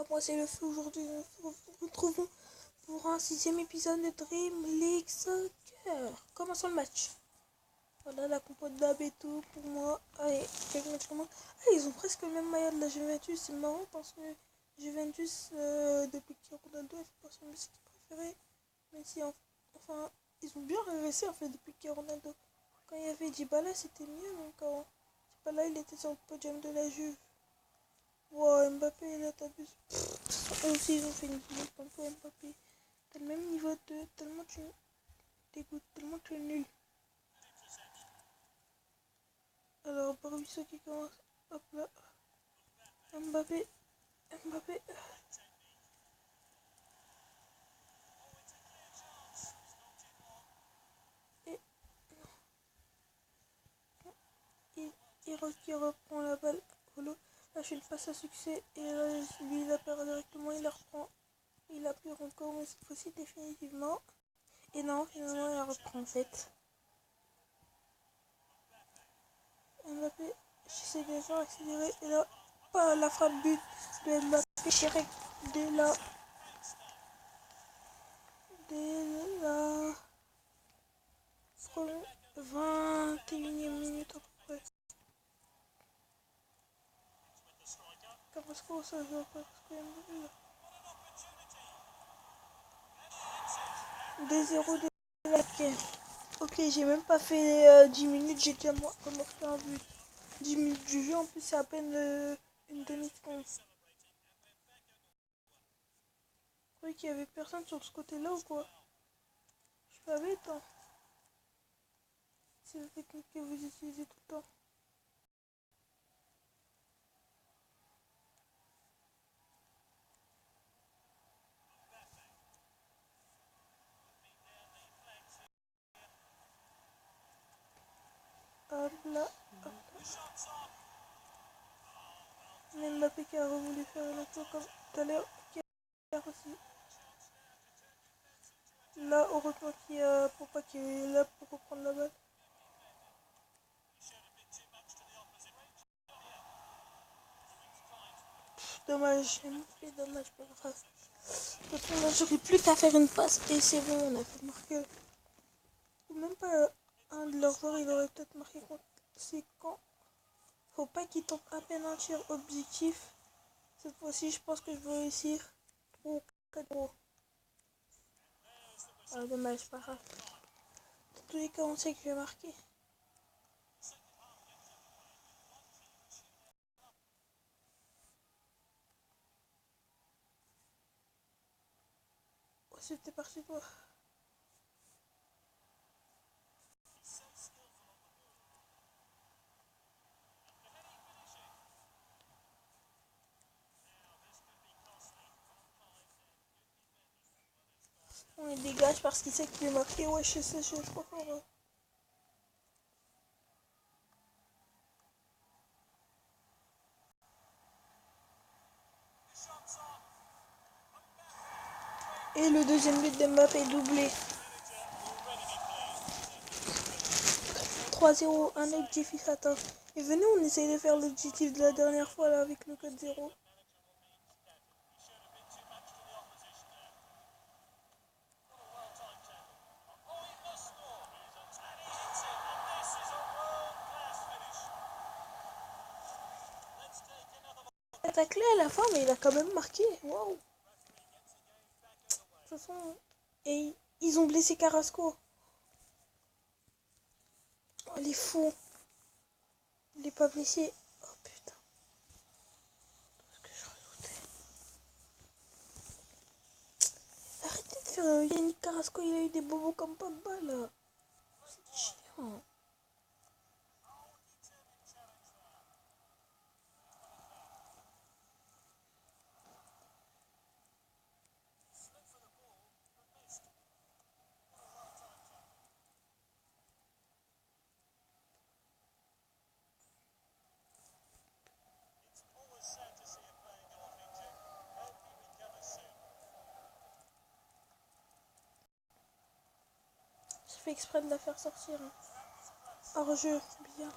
Moi c'est le feu aujourd'hui, nous nous retrouvons pour un 6e épisode de Dream League Soccer. Commençons le match. Voilà la compote d'Ab et tout pour moi. Allez, quel match commence. Ah, ils ont presque le même maillot de la Juventus, c'est marrant parce que Juventus, depuis que Ronaldo est pas son Messi préféré, même si enfin ils ont bien régressé en fait depuis que Ronaldo. Quand il y avait Dybala c'était mieux, même quand Dybala il était sur le podium de la Juve. Wow, Mbappé, là, t'abuses. Eux aussi, ils ont fait une vidéo comme toi, Mbappé. T'as le même niveau de... Tellement tu dégoûtes, tellement tu es nul. Alors, Barbissot qui commence. Hop là. Mbappé. Mbappé. Et il reprend la balle. Là, je fais une passe à succès. Et là, lui, il la perd directement. Il la reprend. Il la perd encore, mais cette fois-ci, définitivement. Et non, finalement, il la reprend en fait. Mbappé, j'essaie de faire accélérer. Et là, pas la frappe but de Mbappé direct dès la 21e minute à peu près. Carrasco, ça joue après parce que Mbappé là. 2-0 de la game. Ok, j'ai même pas fait 10 minutes, j'ai déjà marqué un but. 10 minutes du jeu, en plus c'est à peine une demi-seconde. Vous croyez qu'il y avait personne sur ce côté-là ou quoi? Je suis pas bête, hein. C'est la technique que vous utilisez tout le temps. Hop là, hop là. Mbappé qui a voulu faire une action comme tout à l'heure, qui a aussi. Là, heureusement qu'il y a Pogba qui est là pour reprendre la balle. Dommage, c'est dommage, pas grave. De toute façon, là, j'aurais plus qu'à faire une passe et c'est bon, on a fait marquer. Ou même pas un de leurs joueurs, il aurait peut-être marqué contre. C'est quand. Faut pas qu'ils tentent à peine un tir objectif. Cette fois-ci, je pense que je vais réussir. 3 4-0. Ah, dommage, pas grave. Dans tous les cas, on sait que je vais marquer. Oh, c'était parti, toi. On les dégage parce qu'il sait qu'il est marqué. Ouais, je sais, je suis trop fort. Ouais. Et le deuxième but de Mbappé est doublé. 3-0, un objectif atteint. Et venez, on essaye de faire l'objectif de la dernière fois là avec le 4-0. Il a taclé à la fin, mais il a quand même marqué. Waouh! De toute façon, et ils ont blessé Carrasco. Oh, il est fou. Il est pas blessé. Oh putain. Ce que je redoutais. Arrêtez de faire Yannick Carrasco, il a eu des bobos comme Pogba là. C'est chiant. J'ai fait exprès de la faire sortir. Hein. Hors jeu, bien.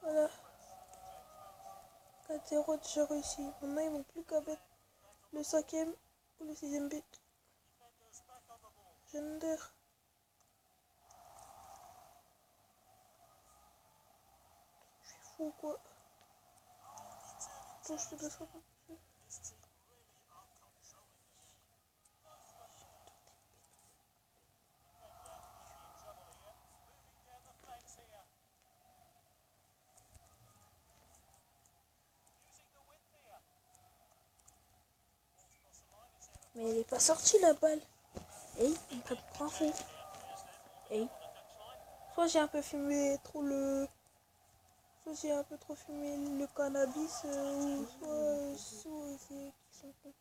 Voilà. 4-0 déjà réussi. Maintenant, ils vont plus qu'à mettre le 5e ou le 6e but. Gender. Je suis fou quoi. Attends, je te laisse un peu plus. Mais elle est pas sortie la balle. Hey, on peut prendre fou. Hey. Soit j'ai un peu fumé trop le. Soit j'ai un peu trop fumé le cannabis, ou soit c'est qui sont cons.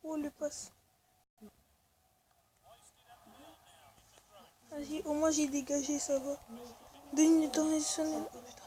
Oh le passe. Vas-y, au moins j'ai dégagé, ça va. 2 minutes additionnelles. Oh putain.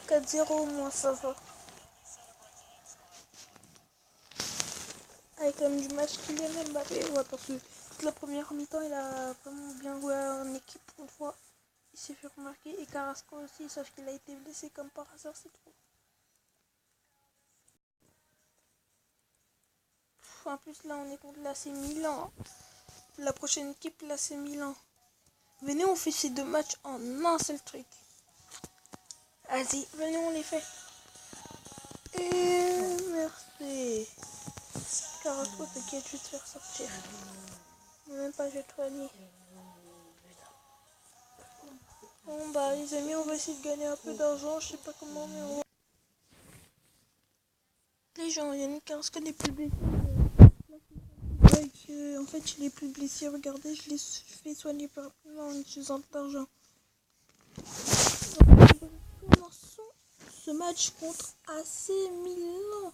« 4-0 au moins, ça va. Avec comme du match Kylian Mbappé, ouais, parce que toute la première mi-temps, il a vraiment bien joué en équipe une fois. Il s'est fait remarquer. Et Carrasco aussi, sauf qu'il a été blessé comme par hasard, c'est trop. En plus, là, on est contre l'AC Milan. La prochaine équipe, l'AC Milan. Venez, on fait ces 2 matchs en un seul truc. Vas-y, venez, on les fait. Et merci. Carrasco, t'inquiète, je vais te faire sortir. Même pas, je vais te soigner. Bon, bah, les amis, on va essayer de gagner un peu d'argent. Je sais pas comment, mais on va. Les gens, Yannick Carrasco n'est plus blessé. Ouais, en fait, il est plus blessé. Regardez, je l'ai fait soigner par en utilisant de l'argent. Commençons ce match contre AC Milan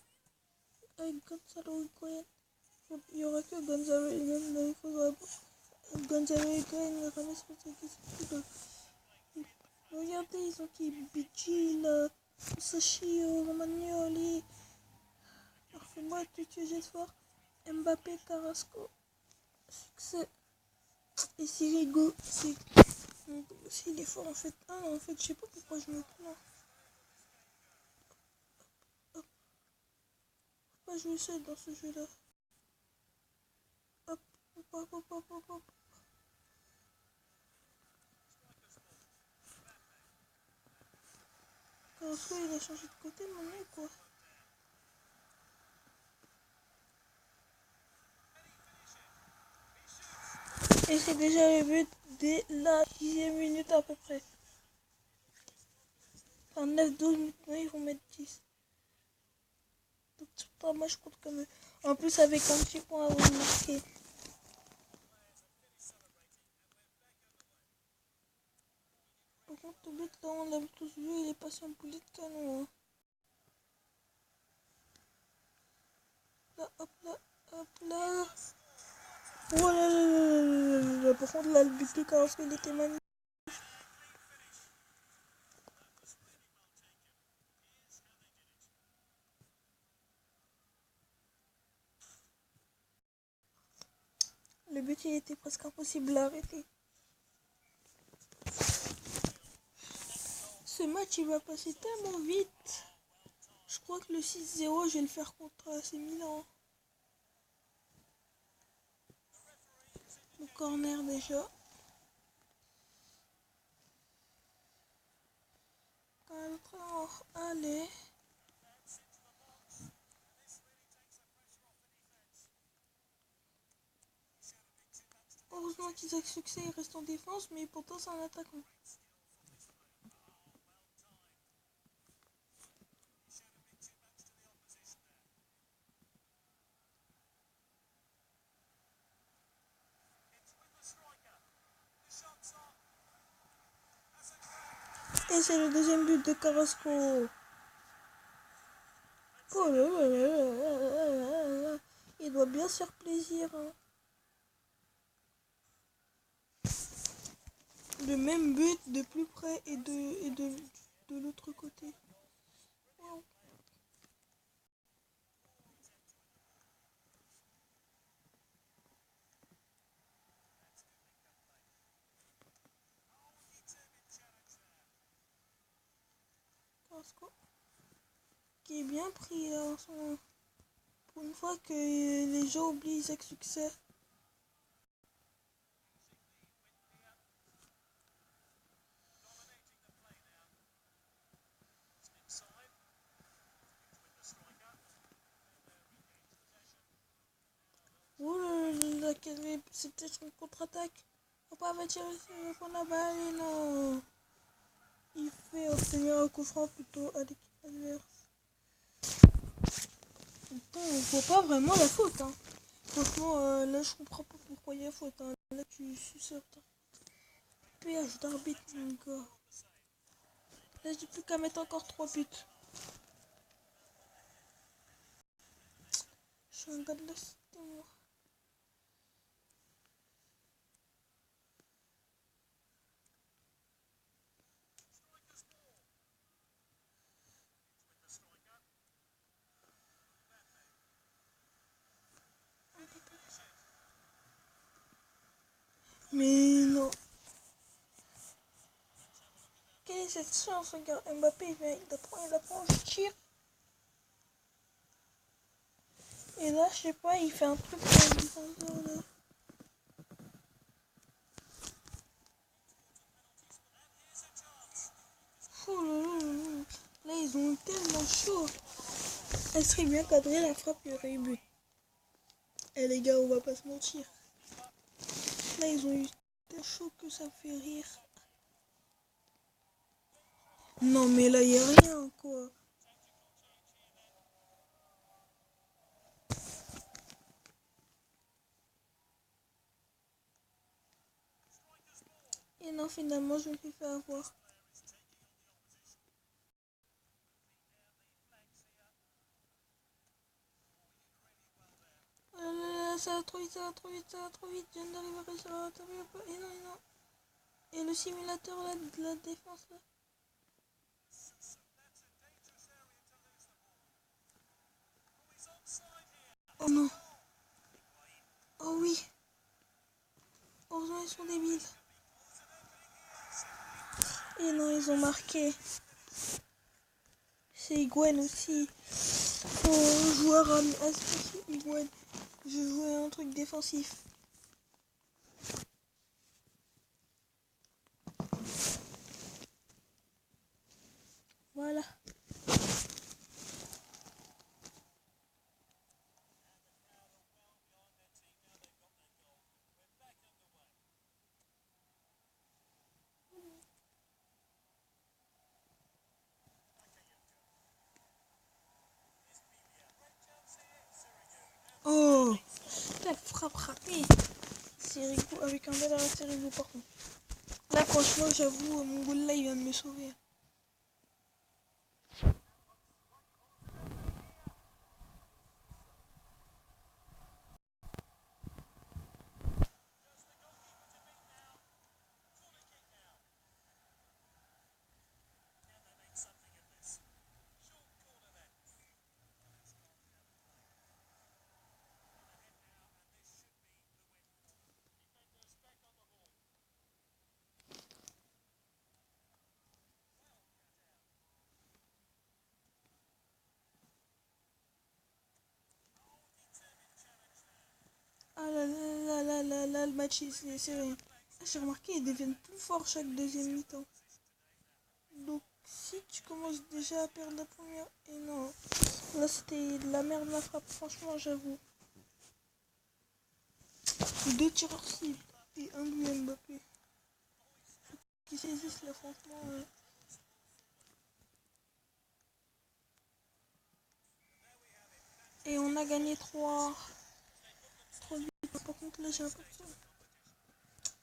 avec Gonzalo Higuaín. Il n'y aura que Gonzalo Higuaín. Il faudra Gonzalo Higuaín, Rames Rodriguez. Regardez, ils ont qui Bicil, Sachi, Romagnoli. Alors fais-moi tout que j'ai de fort. Mbappé, Carrasco. Succès. Et Sirigu. S'il est fort en fait. Ah non, en fait, je sais pas pourquoi je me plains. Hop. Faut pas jouer seul dans ce jeu-là. Hop, hop. Carrasco, il a changé de côté maintenant, quoi. Et c'est déjà le but dès la 10e minute à peu près. Enfin, 9-12 minutes, ils vont mettre 10. Donc, c'est pas moi, je compte comme eux. En plus, avec un petit point avant de marquer. Par contre, le but, là, on l'a tous vu, il est passé en boulet de canon. Hein. Là, hop là, hop là. Oh là là. Par contre, là, le but de Carrasco, il était magnifique. Le but, il était presque impossible à arrêter. Ce match, il va passer tellement vite. Je crois que le 6-0, je vais le faire contre AC Milan. Le corner déjà. Alors, allez. Heureusement qu'Isaac Succès il reste en défense, mais pourtant c'est un attaquant. Et c'est le deuxième but de Carrasco. Oh là là là là là là là. Il Il doit bien se faire plaisir. Hein. Le même but de plus près et de l'autre côté. Wow. Qui est bien pris là en ce moment. Pour une fois que les gens oublient Isaac Succès. Oh là, c'est peut-être une contre-attaque. Faut pas tirer sur la balle et non. Il fait obtenir un coup franc plutôt à l'équipe adverse. Pourtant, on voit pas vraiment la faute. Hein. Franchement, là je comprends pas pourquoi il y a faute. Hein. Là tu suis certain. PH d'arbitre, mon gars. Là j'ai plus qu'à mettre encore 3 buts. Je suis un gars de la cité, moi. Mais non. Quelle est cette chance, regarde, Mbappé, il apprend, je tire. Et là, je sais pas, il fait un truc pour le défenseur, là. Oh là là là là. Là, ils ont eu tellement chaud. Elle serait bien cadrée, la frappe, il y aurait eu but. Eh les gars, on va pas se mentir. Là, ils ont eu tellement chaud que ça fait rire. Non, mais là, il y a rien, quoi. Et non, finalement, je me suis fait avoir. Oh là là, ça va trop vite, ça va trop vite, ça va trop vite. Je viens d'arriver à réussir à atterrir. Et non, et non. Et le simulateur là, de la défense là. Oh non. Oh oui. Heureusement ils sont débiles. Et non, ils ont marqué. C'est Higuain aussi. Oh, joueur à Higuain. Je jouais un truc défensif. Voilà. Oh, la frappe ratée. Sirigu avec un bel arrêt Sirigu par contre. Là franchement j'avoue mon goal là il vient de me sauver. Ah là là là là là, le match c'est rien. J'ai remarqué ils deviennent plus forts chaque deuxième mi-temps. Donc si tu commences déjà à perdre la première. Et non. Là c'était de la merde la frappe, franchement j'avoue. Deux tireurs cibles et un but Mbappé. Qui saisissent là franchement. Et on a gagné 3 buts. Par contre là j'ai l'impression.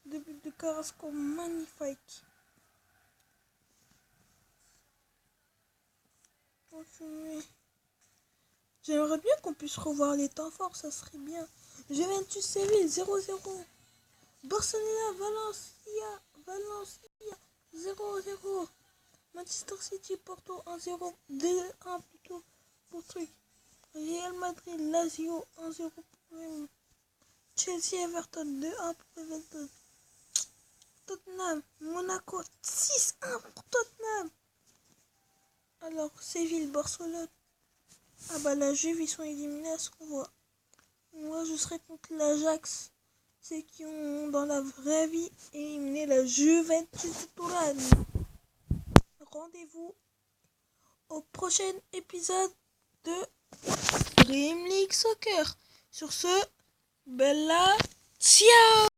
Deux buts de Carrasco magnifique. Continuer. J'aimerais bien qu'on puisse revoir les temps forts, ça serait bien. Juventus Séville 0-0. Barcelona Valencia 0-0. Manchester City Porto 1-0. 2-1 plutôt pour truc. Real Madrid Lazio 1-0 pour Chelsea Everton 2-1 pour Everton. Tottenham Monaco 6-1 pour Tottenham. Alors Séville Barcelone. Ah bah la Juve ils sont éliminés à ce qu'on voit. Moi je serais contre l'Ajax. C'est qui ont dans la vraie vie éliminé la Juventus de Turin. Rendez-vous au prochain épisode de Dream League Soccer. Sur ce, bella ciao.